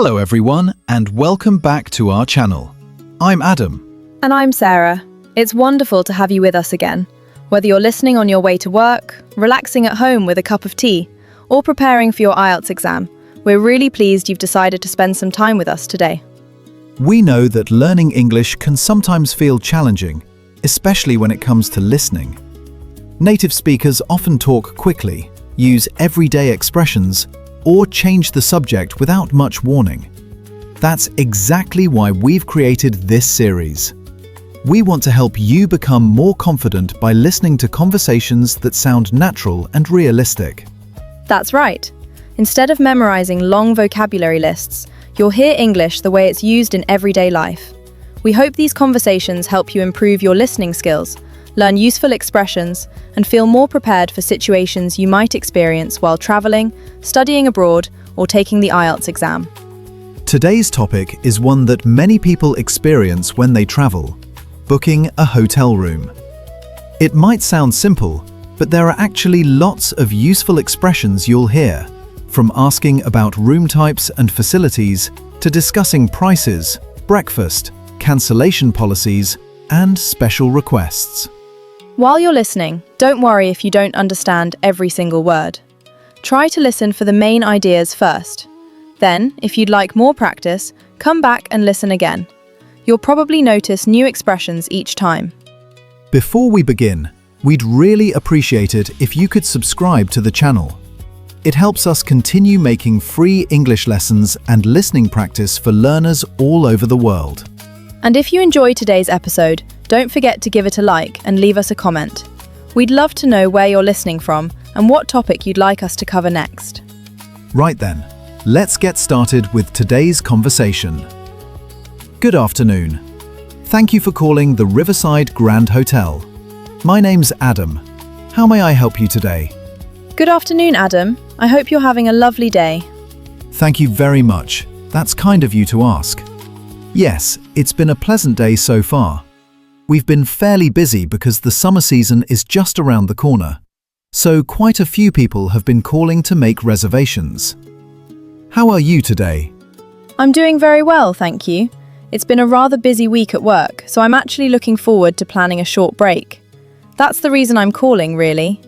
Hello everyone, and welcome back to our channel. I'm Adam. And I'm Sarah. It's wonderful to have you with us again. Whether you're listening on your way to work, relaxing at home with a cup of tea, or preparing for your IELTS exam, we're really pleased you've decided to spend some time with us today. We know that learning English can sometimes feel challenging, especially when it comes to listening. Native speakers often talk quickly, use everyday expressions, or change the subject without much warning. That's exactly why we've created this series. We want to help you become more confident by listening to conversations that sound natural and realistic. That's right. Instead of memorizing long vocabulary lists, you'll hear English the way it's used in everyday life. We hope these conversations help you improve your listening skills, learn useful expressions, and feel more prepared for situations you might experience while traveling, studying abroad, or taking the IELTS exam. Today's topic is one that many people experience when they travel: booking a hotel room. It might sound simple, but there are actually lots of useful expressions you'll hear, from asking about room types and facilities to discussing prices, breakfast, cancellation policies, and special requests. While you're listening, don't worry if you don't understand every single word. Try to listen for the main ideas first. Then, if you'd like more practice, come back and listen again. You'll probably notice new expressions each time. Before we begin, we'd really appreciate it if you could subscribe to the channel. It helps us continue making free English lessons and listening practice for learners all over the world. And if you enjoyed today's episode, don't forget to give it a like and leave us a comment. We'd love to know where you're listening from and what topic you'd like us to cover next. Right then, let's get started with today's conversation. Good afternoon. Thank you for calling the Riverside Grand Hotel. My name's Adam. How may I help you today? Good afternoon, Adam. I hope you're having a lovely day. Thank you very much. That's kind of you to ask. Yes, it's been a pleasant day so far. We've been fairly busy because the summer season is just around the corner, so quite a few people have been calling to make reservations. How are you today? I'm doing very well, thank you. It's been a rather busy week at work, so I'm actually looking forward to planning a short break. That's the reason I'm calling, really.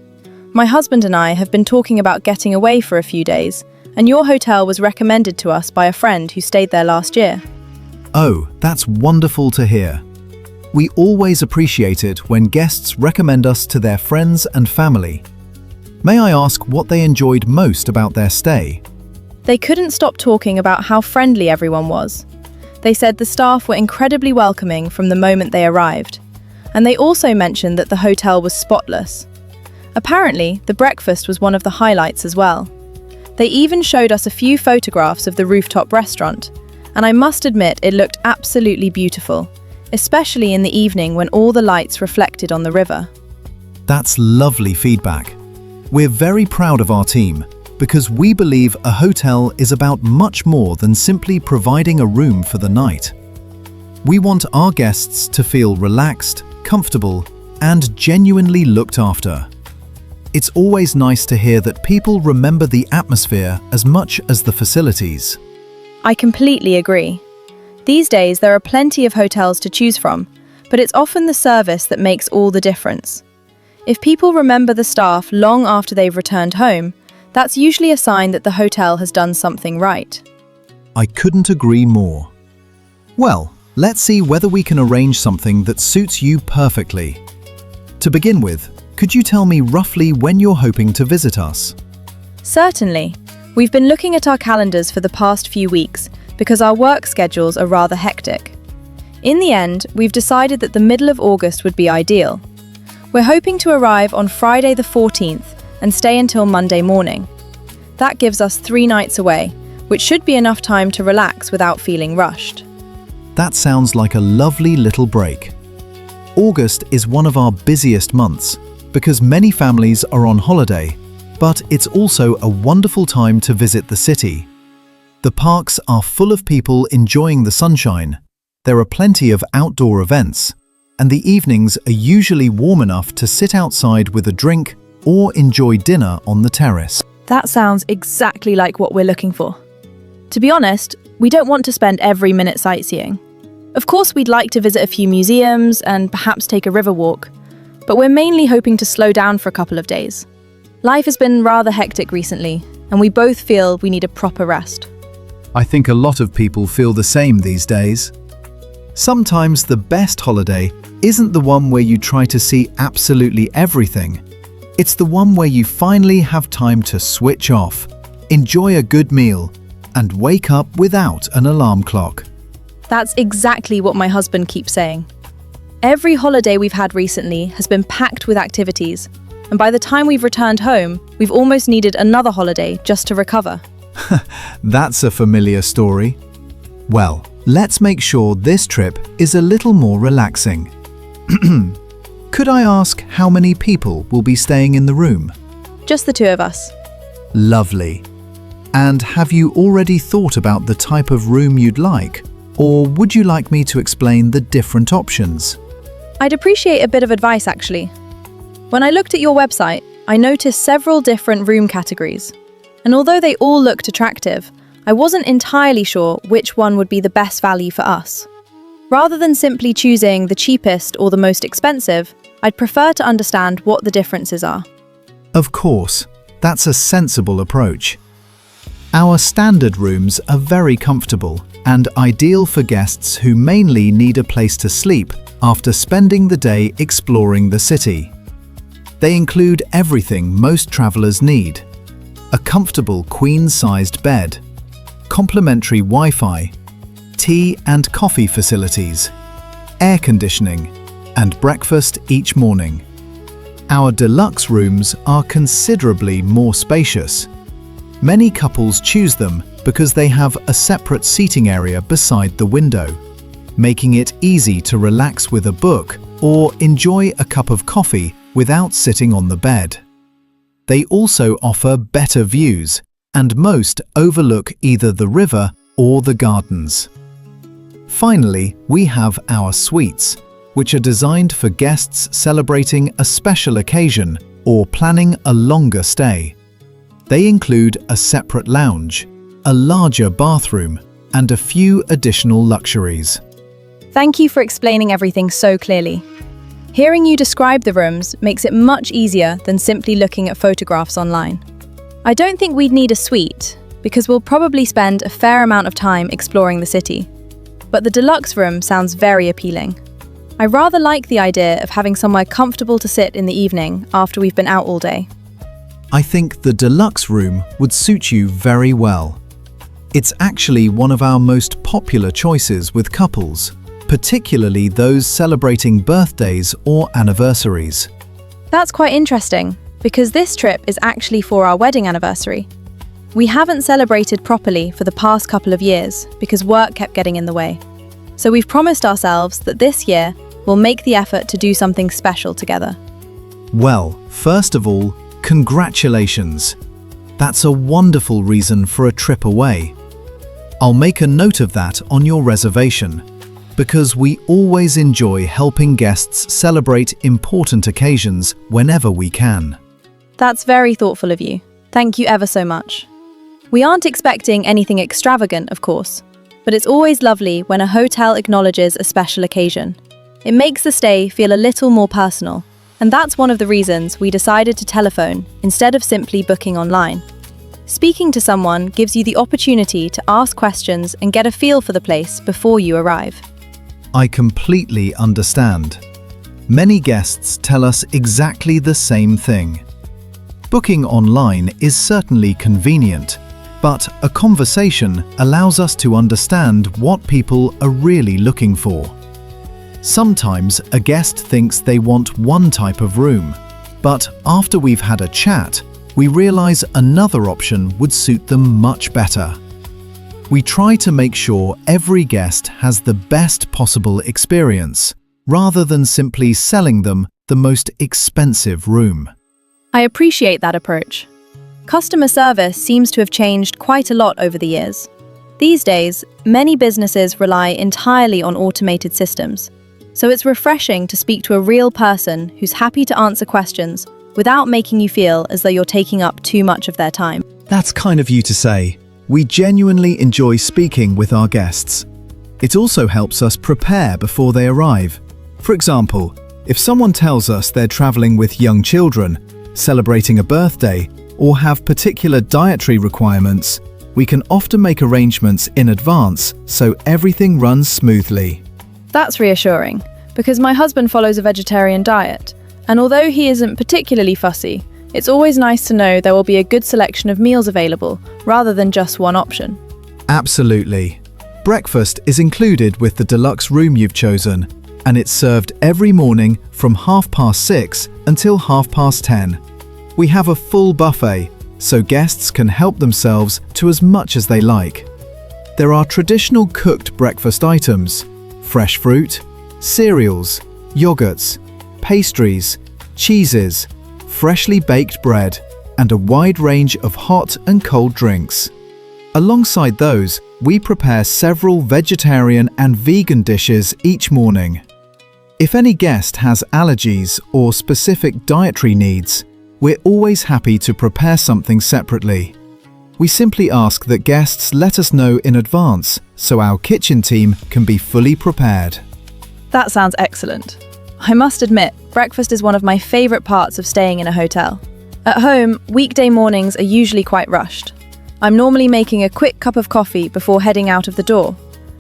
My husband and I have been talking about getting away for a few days, and your hotel was recommended to us by a friend who stayed there last year. Oh, that's wonderful to hear. We always appreciate it when guests recommend us to their friends and family. May I ask what they enjoyed most about their stay? They couldn't stop talking about how friendly everyone was. They said the staff were incredibly welcoming from the moment they arrived. And they also mentioned that the hotel was spotless. Apparently, the breakfast was one of the highlights as well. They even showed us a few photographs of the rooftop restaurant, and I must admit it looked absolutely beautiful, especially in the evening when all the lights reflected on the river. That's lovely feedback. We're very proud of our team because we believe a hotel is about much more than simply providing a room for the night. We want our guests to feel relaxed, comfortable, and genuinely looked after. It's always nice to hear that people remember the atmosphere as much as the facilities. I completely agree. These days there are plenty of hotels to choose from, but it's often the service that makes all the difference. If people remember the staff long after they've returned home, that's usually a sign that the hotel has done something right. I couldn't agree more. Well, let's see whether we can arrange something that suits you perfectly. To begin with, could you tell me roughly when you're hoping to visit us? Certainly. We've been looking at our calendars for the past few weeks because our work schedules are rather hectic. In the end, we've decided that the middle of August would be ideal. We're hoping to arrive on Friday the 14th and stay until Monday morning. That gives us 3 nights away, which should be enough time to relax without feeling rushed. That sounds like a lovely little break. August is one of our busiest months because many families are on holiday, but it's also a wonderful time to visit the city. The parks are full of people enjoying the sunshine. There are plenty of outdoor events, and the evenings are usually warm enough to sit outside with a drink or enjoy dinner on the terrace. That sounds exactly like what we're looking for. To be honest, We don't want to spend every minute sightseeing. Of course, we'd like to visit a few museums and perhaps take a river walk, but we're mainly hoping to slow down for a couple of days. Life has been rather hectic recently, and we both feel we need a proper rest. I think a lot of people feel the same these days. Sometimes the best holiday isn't the one where you try to see absolutely everything. It's the one where you finally have time to switch off, enjoy a good meal, and wake up without an alarm clock. That's exactly what my husband keeps saying. Every holiday we've had recently has been packed with activities, and by the time we've returned home, we've almost needed another holiday just to recover. That's a familiar story. Well, let's make sure this trip is a little more relaxing. Could I ask how many people will be staying in the room? Just the two of us. Lovely. And have you already thought about the type of room you'd like? Or would you like me to explain the different options? I'd appreciate a bit of advice, actually. When I looked at your website, I noticed several different room categories. And although they all looked attractive, I wasn't entirely sure which one would be the best value for us. Rather than simply choosing the cheapest or the most expensive, I'd prefer to understand what the differences are. Of course, that's a sensible approach. Our standard rooms are very comfortable and ideal for guests who mainly need a place to sleep after spending the day exploring the city. They include everything most travelers need: a comfortable queen-sized bed, complimentary Wi-Fi, tea and coffee facilities, air conditioning, and breakfast each morning. Our deluxe rooms are considerably more spacious. Many couples choose them because they have a separate seating area beside the window, making it easy to relax with a book or enjoy a cup of coffee without sitting on the bed. They also offer better views, and most overlook either the river or the gardens. Finally, we have our suites, which are designed for guests celebrating a special occasion or planning a longer stay. They include a separate lounge, a larger bathroom, and a few additional luxuries. Thank you for explaining everything so clearly. Hearing you describe the rooms makes it much easier than simply looking at photographs online. I don't think we'd need a suite, because we'll probably spend a fair amount of time exploring the city. But the deluxe room sounds very appealing. I rather like the idea of having somewhere comfortable to sit in the evening after we've been out all day. I think the deluxe room would suit you very well. It's actually one of our most popular choices with couples, particularly those celebrating birthdays or anniversaries. That's quite interesting, because this trip is actually for our wedding anniversary. We haven't celebrated properly for the past couple of years because work kept getting in the way. So we've promised ourselves that this year we'll make the effort to do something special together. Well, first of all, congratulations. That's a wonderful reason for a trip away. I'll make a note of that on your reservation, because we always enjoy helping guests celebrate important occasions whenever we can. That's very thoughtful of you. Thank you ever so much. We aren't expecting anything extravagant, of course, but it's always lovely when a hotel acknowledges a special occasion. It makes the stay feel a little more personal, and that's one of the reasons we decided to telephone instead of simply booking online. Speaking to someone gives you the opportunity to ask questions and get a feel for the place before you arrive. I completely understand. Many guests tell us exactly the same thing. Booking online is certainly convenient, but a conversation allows us to understand what people are really looking for. Sometimes a guest thinks they want one type of room, but after we've had a chat, we realize another option would suit them much better. We try to make sure every guest has the best possible experience, rather than simply selling them the most expensive room. I appreciate that approach. Customer service seems to have changed quite a lot over the years. These days, many businesses rely entirely on automated systems, so it's refreshing to speak to a real person who's happy to answer questions without making you feel as though you're taking up too much of their time. That's kind of you to say. We genuinely enjoy speaking with our guests. It also helps us prepare before they arrive. For example, if someone tells us they're traveling with young children, celebrating a birthday, or have particular dietary requirements, we can often make arrangements in advance so everything runs smoothly. That's reassuring, because my husband follows a vegetarian diet, and although he isn't particularly fussy, it's always nice to know there will be a good selection of meals available, rather than just one option. Absolutely. Breakfast is included with the deluxe room you've chosen, and it's served every morning from 6:30 until 10:30. We have a full buffet, so guests can help themselves to as much as they like. There are traditional cooked breakfast items, fresh fruit, cereals, yogurts, pastries, cheeses, freshly baked bread, and a wide range of hot and cold drinks. Alongside those, we prepare several vegetarian and vegan dishes each morning. If any guest has allergies or specific dietary needs, we're always happy to prepare something separately. We simply ask that guests let us know in advance so our kitchen team can be fully prepared. That sounds excellent. I must admit, breakfast is one of my favourite parts of staying in a hotel. At home, weekday mornings are usually quite rushed. I'm normally making a quick cup of coffee before heading out of the door,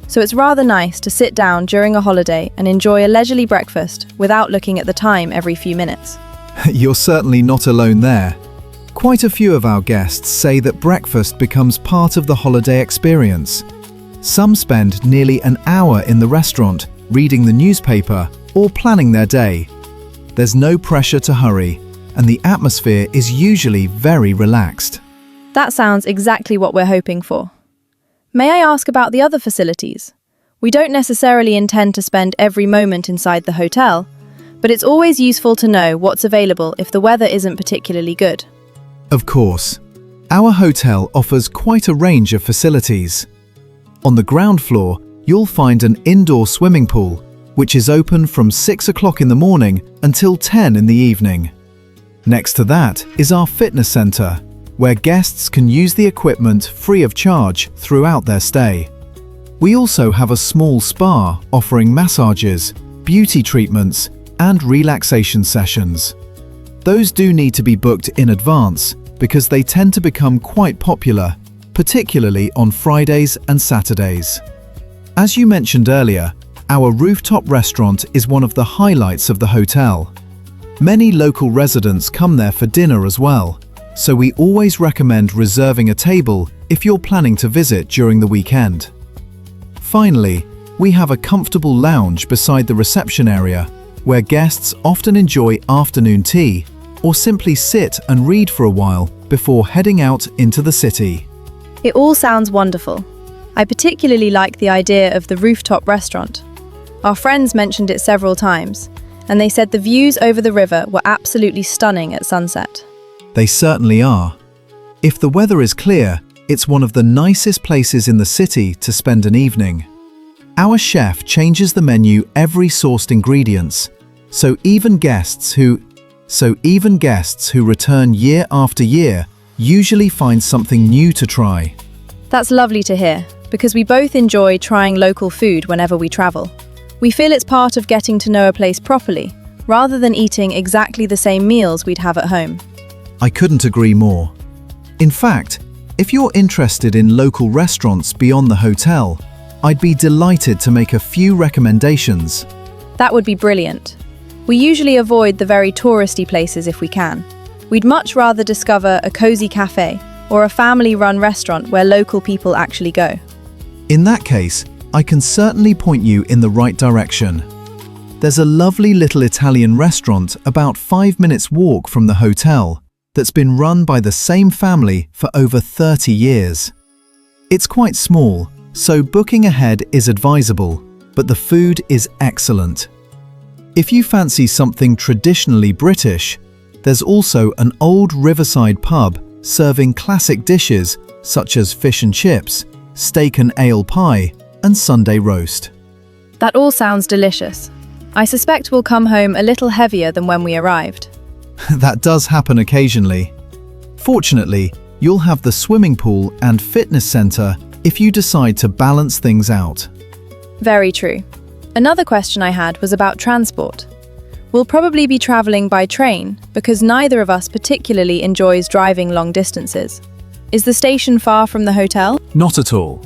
so it's rather nice to sit down during a holiday and enjoy a leisurely breakfast without looking at the time every few minutes. You're certainly not alone there. Quite a few of our guests say that breakfast becomes part of the holiday experience. Some spend nearly an hour in the restaurant, reading the newspaper, or planning their day. There's no pressure to hurry, and the atmosphere is usually very relaxed. That sounds exactly what we're hoping for. May I ask about the other facilities? We don't necessarily intend to spend every moment inside the hotel, but it's always useful to know what's available if the weather isn't particularly good. Of course. Our hotel offers quite a range of facilities. On the ground floor, you'll find an indoor swimming pool, which is open from 6 o'clock in the morning until 10 in the evening. Next to that is our fitness center, where guests can use the equipment free of charge throughout their stay. We also have a small spa offering massages, beauty treatments, and relaxation sessions. Those do need to be booked in advance because they tend to become quite popular, particularly on Fridays and Saturdays. As you mentioned earlier, our rooftop restaurant is one of the highlights of the hotel. Many local residents come there for dinner as well, so we always recommend reserving a table if you're planning to visit during the weekend. Finally, we have a comfortable lounge beside the reception area where guests often enjoy afternoon tea or simply sit and read for a while before heading out into the city. It all sounds wonderful. I particularly like the idea of the rooftop restaurant. Our friends mentioned it several times, and they said the views over the river were absolutely stunning at sunset. They certainly are. If the weather is clear, it's one of the nicest places in the city to spend an evening. Our chef changes the menu every sourced ingredients, so even guests who return year after year usually find something new to try. That's lovely to hear, because we both enjoy trying local food whenever we travel. We feel it's part of getting to know a place properly, rather than eating exactly the same meals we'd have at home. I couldn't agree more. In fact, if you're interested in local restaurants beyond the hotel, I'd be delighted to make a few recommendations. That would be brilliant. We usually avoid the very touristy places if we can. We'd much rather discover a cozy cafe or a family-run restaurant where local people actually go. In that case, I can certainly point you in the right direction. There's a lovely little Italian restaurant about 5 minutes walk from the hotel that's been run by the same family for over 30 years. It's quite small, so booking ahead is advisable, but the food is excellent. If you fancy something traditionally British, there's also an old riverside pub serving classic dishes such as fish and chips, steak and ale pie, and Sunday roast. That all sounds delicious. I suspect we'll come home a little heavier than when we arrived. That does happen occasionally. Fortunately, You'll have the swimming pool and fitness center if you decide to balance things out. Very true. Another question I had was about transport. We'll probably be traveling by train because neither of us particularly enjoys driving long distances. Is the station far from the hotel? Not at all.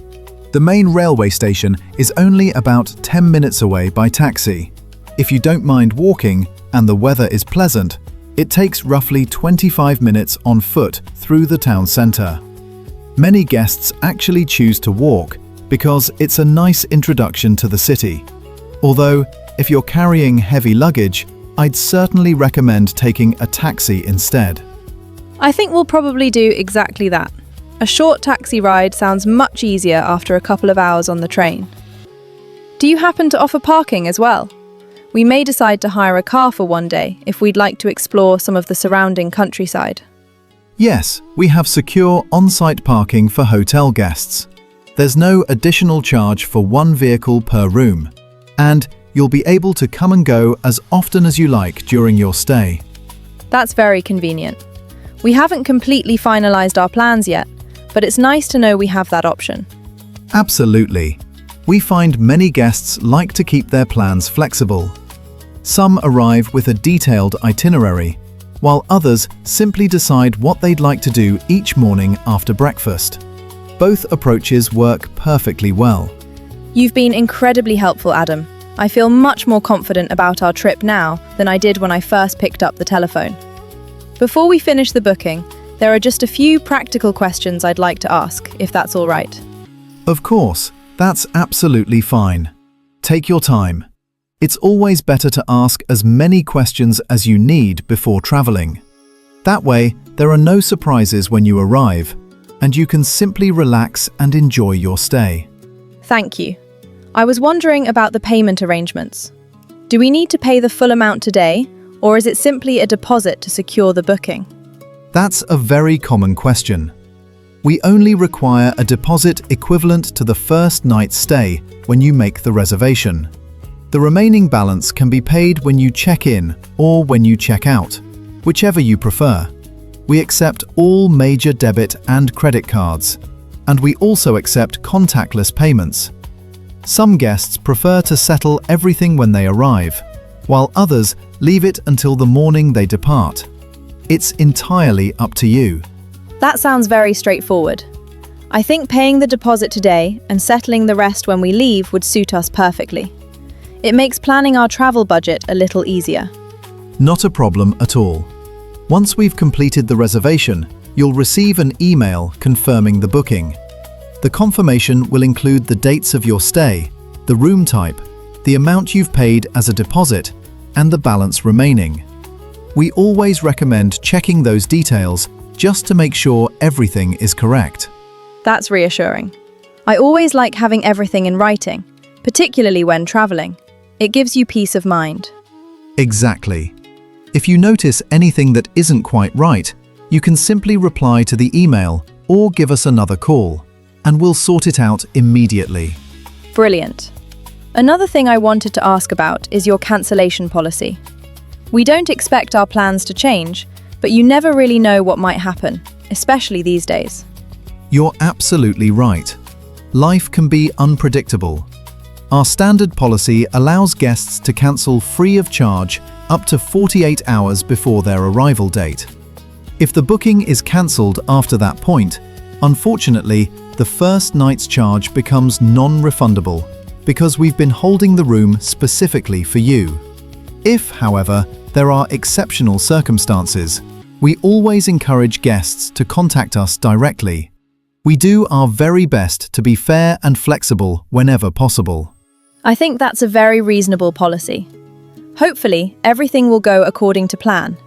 The main railway station is only about 10 minutes away by taxi. If you don't mind walking and the weather is pleasant, it takes roughly 25 minutes on foot through the town centre. Many guests actually choose to walk because it's a nice introduction to the city. Although, if you're carrying heavy luggage, I'd certainly recommend taking a taxi instead. I think we'll probably do exactly that. A short taxi ride sounds much easier after a couple of hours on the train. Do you happen to offer parking as well? We may decide to hire a car for one day if we'd like to explore some of the surrounding countryside. Yes, we have secure on-site parking for hotel guests. There's no additional charge for one vehicle per room, and you'll be able to come and go as often as you like during your stay. That's very convenient. We haven't completely finalized our plans yet, but it's nice to know we have that option. Absolutely. We find many guests like to keep their plans flexible. Some arrive with a detailed itinerary, while others simply decide what they'd like to do each morning after breakfast. Both approaches work perfectly well. You've been incredibly helpful, Adam. I feel much more confident about our trip now than I did when I first picked up the telephone. Before we finish the booking, there are just a few practical questions I'd like to ask, if that's all right. Of course, that's absolutely fine. Take your time. It's always better to ask as many questions as you need before traveling. That way, there are no surprises when you arrive, and you can simply relax and enjoy your stay. Thank you. I was wondering about the payment arrangements. Do we need to pay the full amount today, or is it simply a deposit to secure the booking? That's a very common question. We only require a deposit equivalent to the first night's stay when you make the reservation. The remaining balance can be paid when you check in or when you check out, whichever you prefer. We accept all major debit and credit cards, and we also accept contactless payments. Some guests prefer to settle everything when they arrive, while others leave it until the morning they depart. It's entirely up to you. That sounds very straightforward. I think paying the deposit today and settling the rest when we leave would suit us perfectly. It makes planning our travel budget a little easier. Not a problem at all. Once we've completed the reservation, you'll receive an email confirming the booking. The confirmation will include the dates of your stay, the room type, the amount you've paid as a deposit, and the balance remaining. We always recommend checking those details just to make sure everything is correct. That's reassuring. I always like having everything in writing, particularly when traveling. It gives you peace of mind. Exactly. If you notice anything that isn't quite right, you can simply reply to the email or give us another call, and we'll sort it out immediately. Brilliant. Another thing I wanted to ask about is your cancellation policy. We don't expect our plans to change, but you never really know what might happen, especially these days. You're absolutely right. Life can be unpredictable. Our standard policy allows guests to cancel free of charge up to 48 hours before their arrival date. If the booking is cancelled after that point, unfortunately, the first night's charge becomes non-refundable because we've been holding the room specifically for you. If, however, there are exceptional circumstances, we always encourage guests to contact us directly. We do our very best to be fair and flexible whenever possible. I think that's a very reasonable policy. Hopefully, everything will go according to plan,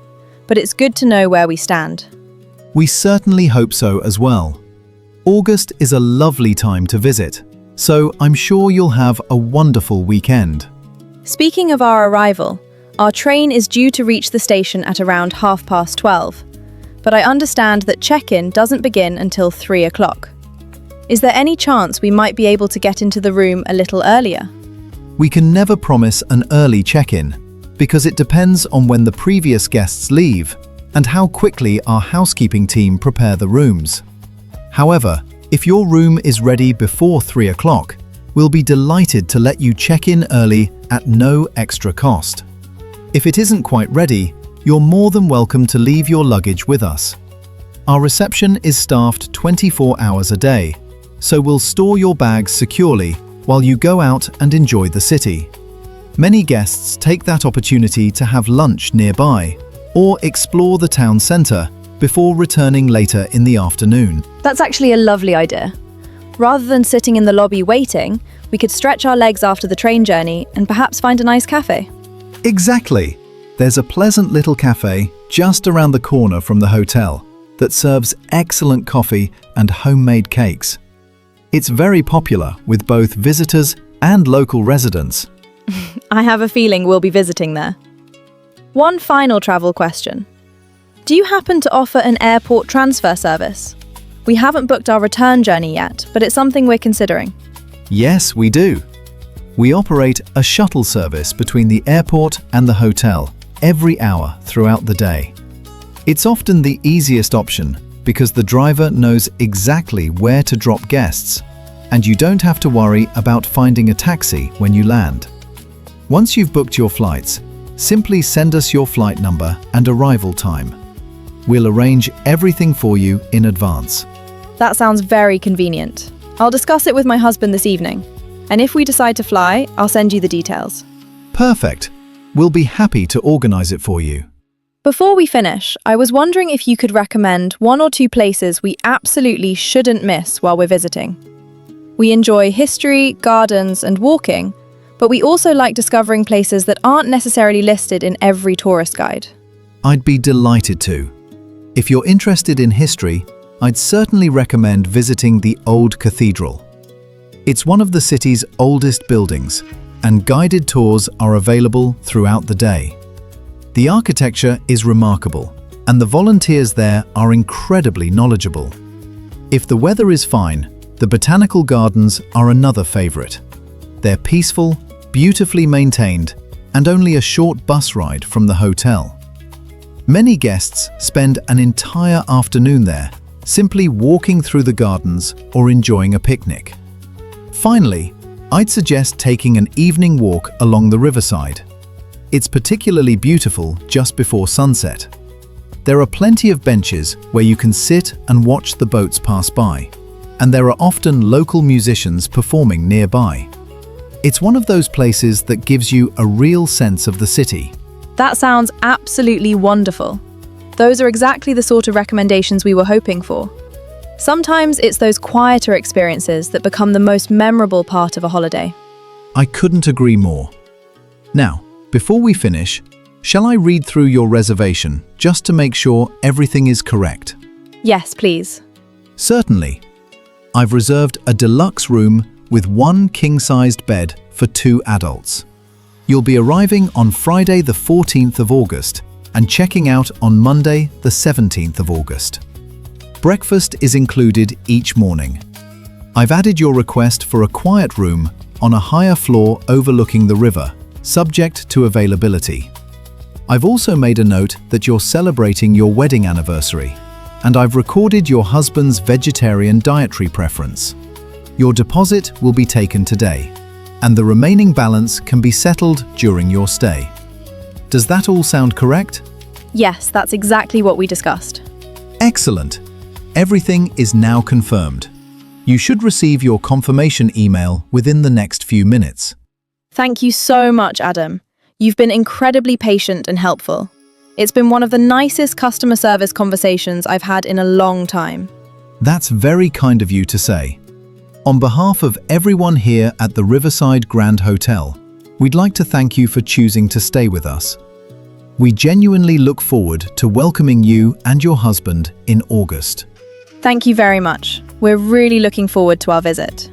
but it's good to know where we stand. We certainly hope so as well. August is a lovely time to visit, so I'm sure you'll have a wonderful weekend. Speaking of our arrival, our train is due to reach the station at around 12:30, but I understand that check-in doesn't begin until 3 o'clock. Is there any chance we might be able to get into the room a little earlier? We can never promise an early check-in, because it depends on when the previous guests leave, and how quickly our housekeeping team prepare the rooms. However, if your room is ready before 3 o'clock, we'll be delighted to let you check in early at no extra cost. If it isn't quite ready, you're more than welcome to leave your luggage with us. Our reception is staffed 24 hours a day, so we'll store your bags securely while you go out and enjoy the city. Many guests take that opportunity to have lunch nearby or explore the town centre before returning later in the afternoon. That's actually a lovely idea. Rather than sitting in the lobby waiting, we could stretch our legs after the train journey and perhaps find a nice cafe. Exactly! There's a pleasant little cafe just around the corner from the hotel that serves excellent coffee and homemade cakes. It's very popular with both visitors and local residents. I have a feeling we'll be visiting there. One final travel question. Do you happen to offer an airport transfer service? We haven't booked our return journey yet, but it's something we're considering. Yes, we do. We operate a shuttle service between the airport and the hotel every hour throughout the day. It's often the easiest option because the driver knows exactly where to drop guests, and you don't have to worry about finding a taxi when you land. Once you've booked your flights, simply send us your flight number and arrival time. We'll arrange everything for you in advance. That sounds very convenient. I'll discuss it with my husband this evening, and if we decide to fly, I'll send you the details. Perfect. We'll be happy to organize it for you. Before we finish, I was wondering if you could recommend 1 or 2 places we absolutely shouldn't miss while we're visiting. We enjoy history, gardens, and walking, but we also like discovering places that aren't necessarily listed in every tourist guide. I'd be delighted to. If you're interested in history, I'd certainly recommend visiting the Old Cathedral. It's one of the city's oldest buildings, and guided tours are available throughout the day. The architecture is remarkable, and the volunteers there are incredibly knowledgeable. If the weather is fine, the botanical gardens are another favorite. They're peaceful, beautifully maintained, and only a short bus ride from the hotel. Many guests spend an entire afternoon there, simply walking through the gardens or enjoying a picnic. Finally, I'd suggest taking an evening walk along the riverside. It's particularly beautiful just before sunset. There are plenty of benches where you can sit and watch the boats pass by, and there are often local musicians performing nearby. It's one of those places that gives you a real sense of the city. That sounds absolutely wonderful. Those are exactly the sort of recommendations we were hoping for. Sometimes it's those quieter experiences that become the most memorable part of a holiday. I couldn't agree more. Now, before we finish, shall I read through your reservation just to make sure everything is correct? Yes, please. Certainly. I've reserved a deluxe room with 1 king-sized bed for 2 adults. You'll be arriving on Friday the 14th of August and checking out on Monday the 17th of August. Breakfast is included each morning. I've added your request for a quiet room on a higher floor overlooking the river, subject to availability. I've also made a note that you're celebrating your wedding anniversary, and I've recorded your husband's vegetarian dietary preference. Your deposit will be taken today, and the remaining balance can be settled during your stay. Does that all sound correct? Yes, that's exactly what we discussed. Excellent. Everything is now confirmed. You should receive your confirmation email within the next few minutes. Thank you so much, Adam. You've been incredibly patient and helpful. It's been one of the nicest customer service conversations I've had in a long time. That's very kind of you to say. On behalf of everyone here at the Riverside Grand Hotel, we'd like to thank you for choosing to stay with us. We genuinely look forward to welcoming you and your husband in August. Thank you very much. We're really looking forward to our visit.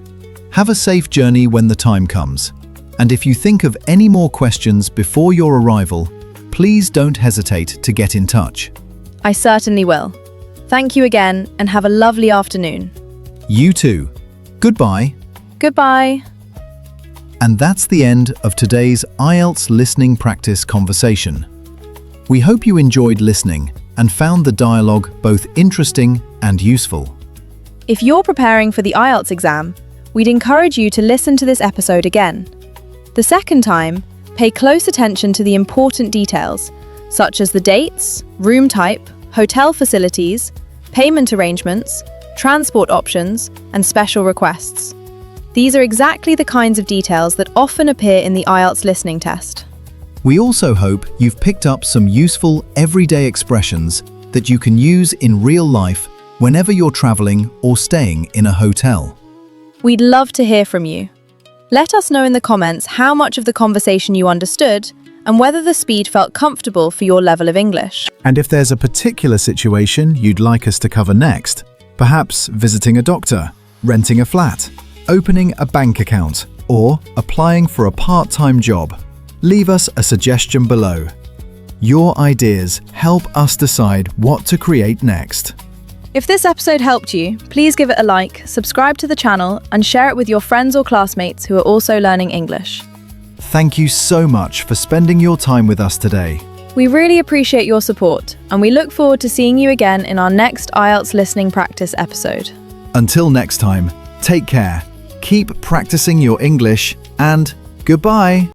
Have a safe journey when the time comes. And if you think of any more questions before your arrival, please don't hesitate to get in touch. I certainly will. Thank you again and have a lovely afternoon. You too. Goodbye. Goodbye. And that's the end of today's IELTS listening practice conversation. We hope you enjoyed listening and found the dialogue both interesting and useful. If you're preparing for the IELTS exam, we'd encourage you to listen to this episode again. The second time, pay close attention to the important details, such as the dates, room type, hotel facilities, payment arrangements, transport options, and special requests. These are exactly the kinds of details that often appear in the IELTS listening test. We also hope you've picked up some useful everyday expressions that you can use in real life whenever you're traveling or staying in a hotel. We'd love to hear from you. Let us know in the comments how much of the conversation you understood and whether the speed felt comfortable for your level of English. And if there's a particular situation you'd like us to cover next, perhaps visiting a doctor, renting a flat, opening a bank account, or applying for a part-time job, leave us a suggestion below. Your ideas help us decide what to create next. If this episode helped you, please give it a like, subscribe to the channel, and share it with your friends or classmates who are also learning English. Thank you so much for spending your time with us today. We really appreciate your support, and we look forward to seeing you again in our next IELTS listening practice episode. Until next time, take care, keep practicing your English, and goodbye!